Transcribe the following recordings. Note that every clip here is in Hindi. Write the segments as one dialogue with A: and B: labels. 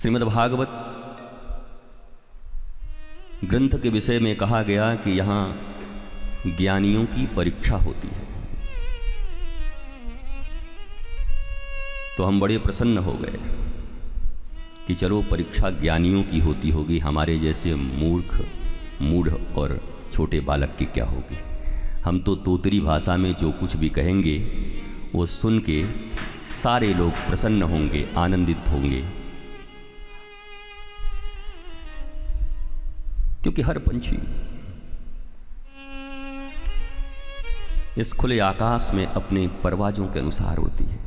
A: श्रीमद्भागवत ग्रंथ के विषय में कहा गया कि यहाँ ज्ञानियों की परीक्षा होती है। तो हम बड़े प्रसन्न हो गए कि चलो परीक्षा ज्ञानियों की होती होगी, हमारे जैसे मूढ़ और छोटे बालक की क्या होगी। हम तो तोतरी भाषा में जो कुछ भी कहेंगे वो सुन के सारे लोग प्रसन्न होंगे, आनंदित होंगे, क्योंकि हर पंछी इस खुले आकाश में अपने परवाजों के अनुसार उड़ती है।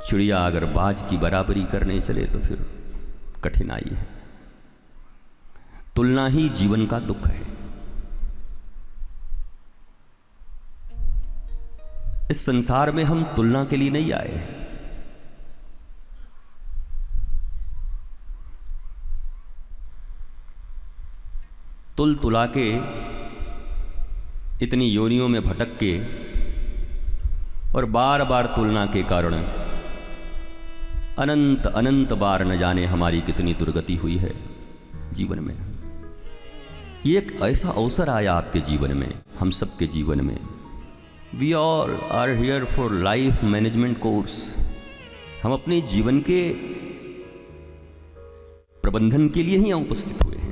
A: चिड़िया अगर बाज की बराबरी करने चले तो फिर कठिनाई है। तुलना ही जीवन का दुख है। इस संसार में हम तुलना के लिए नहीं आए हैं। तुल तुला के इतनी योनियों में भटक के और बार बार तुलना के कारण अनंत अनंत बार न जाने हमारी कितनी दुर्गति हुई है जीवन में। ये एक ऐसा अवसर आया आपके जीवन में, हम सबके जीवन में। We all are here for life management course. हम अपने जीवन के प्रबंधन के लिए ही यहाँ उपस्थित हुए हैं।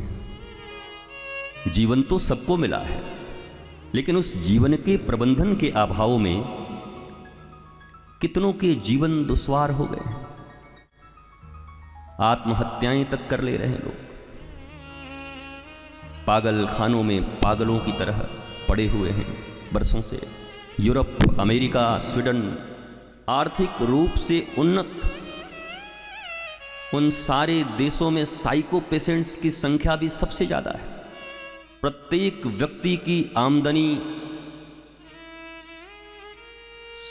A: जीवन तो सबको मिला है, लेकिन उस जीवन के प्रबंधन के अभाव में कितनों के जीवन दुश्वार हो गए। आत्महत्याएं तक कर ले रहे हैं लोग। पागल खानों में पागलों की तरह पड़े हुए हैं बरसों से। यूरोप, अमेरिका, स्वीडन आर्थिक रूप से उन्नत उन सारे देशों में साइको पेशेंट्स की संख्या भी सबसे ज़्यादा है। प्रत्येक व्यक्ति की आमदनी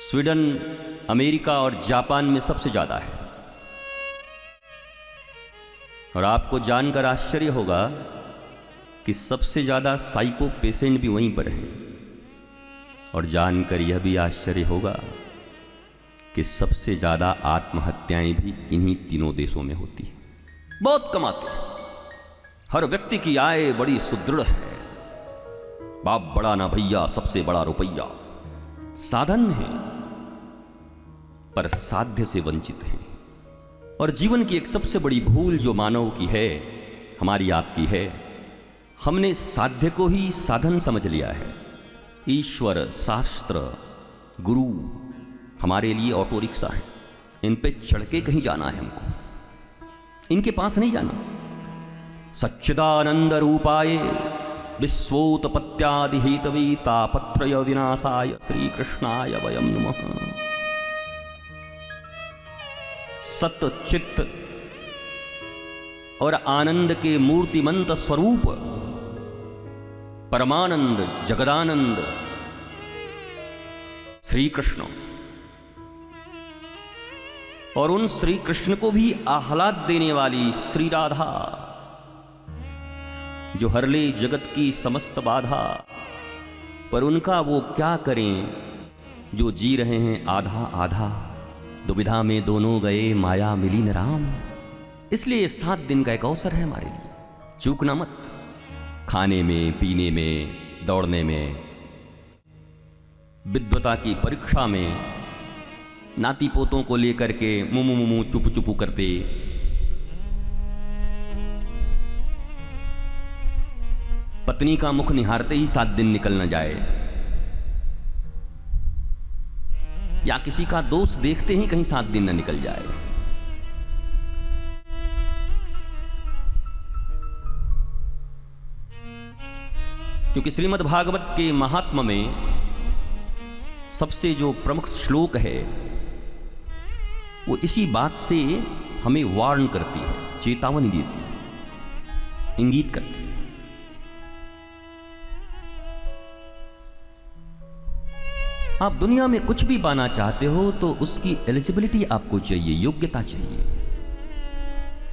A: स्वीडन, अमेरिका और जापान में सबसे ज़्यादा है। और आपको जानकर आश्चर्य होगा कि सबसे ज़्यादा साइको पेशेंट भी वहीं पर हैं। और जानकर यह भी आश्चर्य होगा कि सबसे ज़्यादा आत्महत्याएं भी इन्हीं तीनों देशों में होती हैं। बहुत कमाते हैं। हर व्यक्ति की आय बड़ी सुदृढ़ है। बाप बड़ा ना भैया, सबसे बड़ा रुपया। साधन है पर साध्य से वंचित हैं। और जीवन की एक सबसे बड़ी भूल जो मानव की है, हमारी आपकी है, हमने साध्य को ही साधन समझ लिया है। ईश्वर, शास्त्र, गुरु हमारे लिए ऑटो रिक्शा है। इन पे चढ़ के कहीं जाना है हमको, इनके पास नहीं जाना। सच्चिदानंद रूपाय विश्वोत्पत्त्यादि हेतवे तापत्रय विनाशाय श्री कृष्णाय वयं नमः। सत चित्त और आनंद के मूर्तिमंत स्वरूप परमानंद जगदानंद श्री कृष्ण, और उन श्री कृष्ण को भी आह्लाद देने वाली श्री राधा, जो हर ले जगत की समस्त बाधा। पर उनका वो क्या करें जो जी रहे हैं आधा आधा। दुविधा में दोनों गए, माया मिली न राम। इसलिए 7 दिन का एक अवसर है हमारे लिए। चूकना मत। खाने में, पीने में, दौड़ने में, विद्वता की परीक्षा में, नाती पोतों को लेकर के मुमु मुमु चुप चुप करते, पत्नी का मुख निहारते ही 7 दिन निकल न जाए, या किसी का दोष देखते ही कहीं 7 दिन न निकल जाए। क्योंकि श्रीमद् भागवत के महात्म्य में सबसे जो प्रमुख श्लोक है वो इसी बात से हमें वार्न करती है, चेतावनी देती है, इंगित करती है। आप दुनिया में कुछ भी पाना चाहते हो तो उसकी एलिजिबिलिटी आपको चाहिए, योग्यता चाहिए।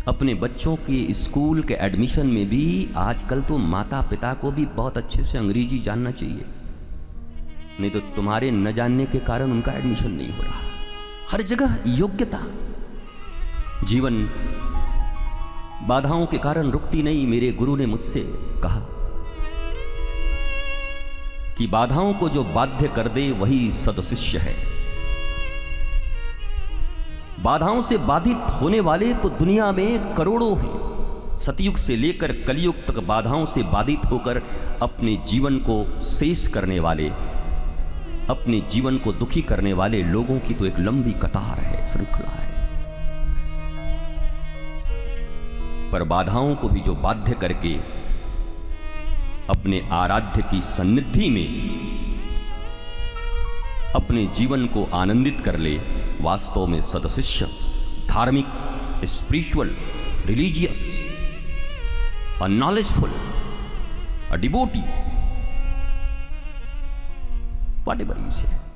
A: अपने बच्चों के स्कूल के एडमिशन में भी आजकल तो माता पिता को भी बहुत अच्छे से अंग्रेजी जानना चाहिए, नहीं तो तुम्हारे न जानने के कारण उनका एडमिशन नहीं हो रहा। हर जगह योग्यता। जीवन बाधाओं के कारण रुकती नहीं। मेरे गुरु ने मुझसे कहा कि बाधाओं को जो बाध्य कर दे वही सदशिष्य है। बाधाओं से बाधित होने वाले तो दुनिया में करोड़ों हैं। सतयुग से लेकर कलयुग तक बाधाओं से बाधित होकर अपने जीवन को शेष करने वाले, अपने जीवन को दुखी करने वाले लोगों की तो एक लंबी कतार है, श्रृंखला है। पर बाधाओं को भी जो बाध्य करके अपने आराध्य की सन्निधि में अपने जीवन को आनंदित कर ले, वास्तव में सदशिष्य, धार्मिक, spiritual, religious, a knowledgeful, a devotee, whatever you say.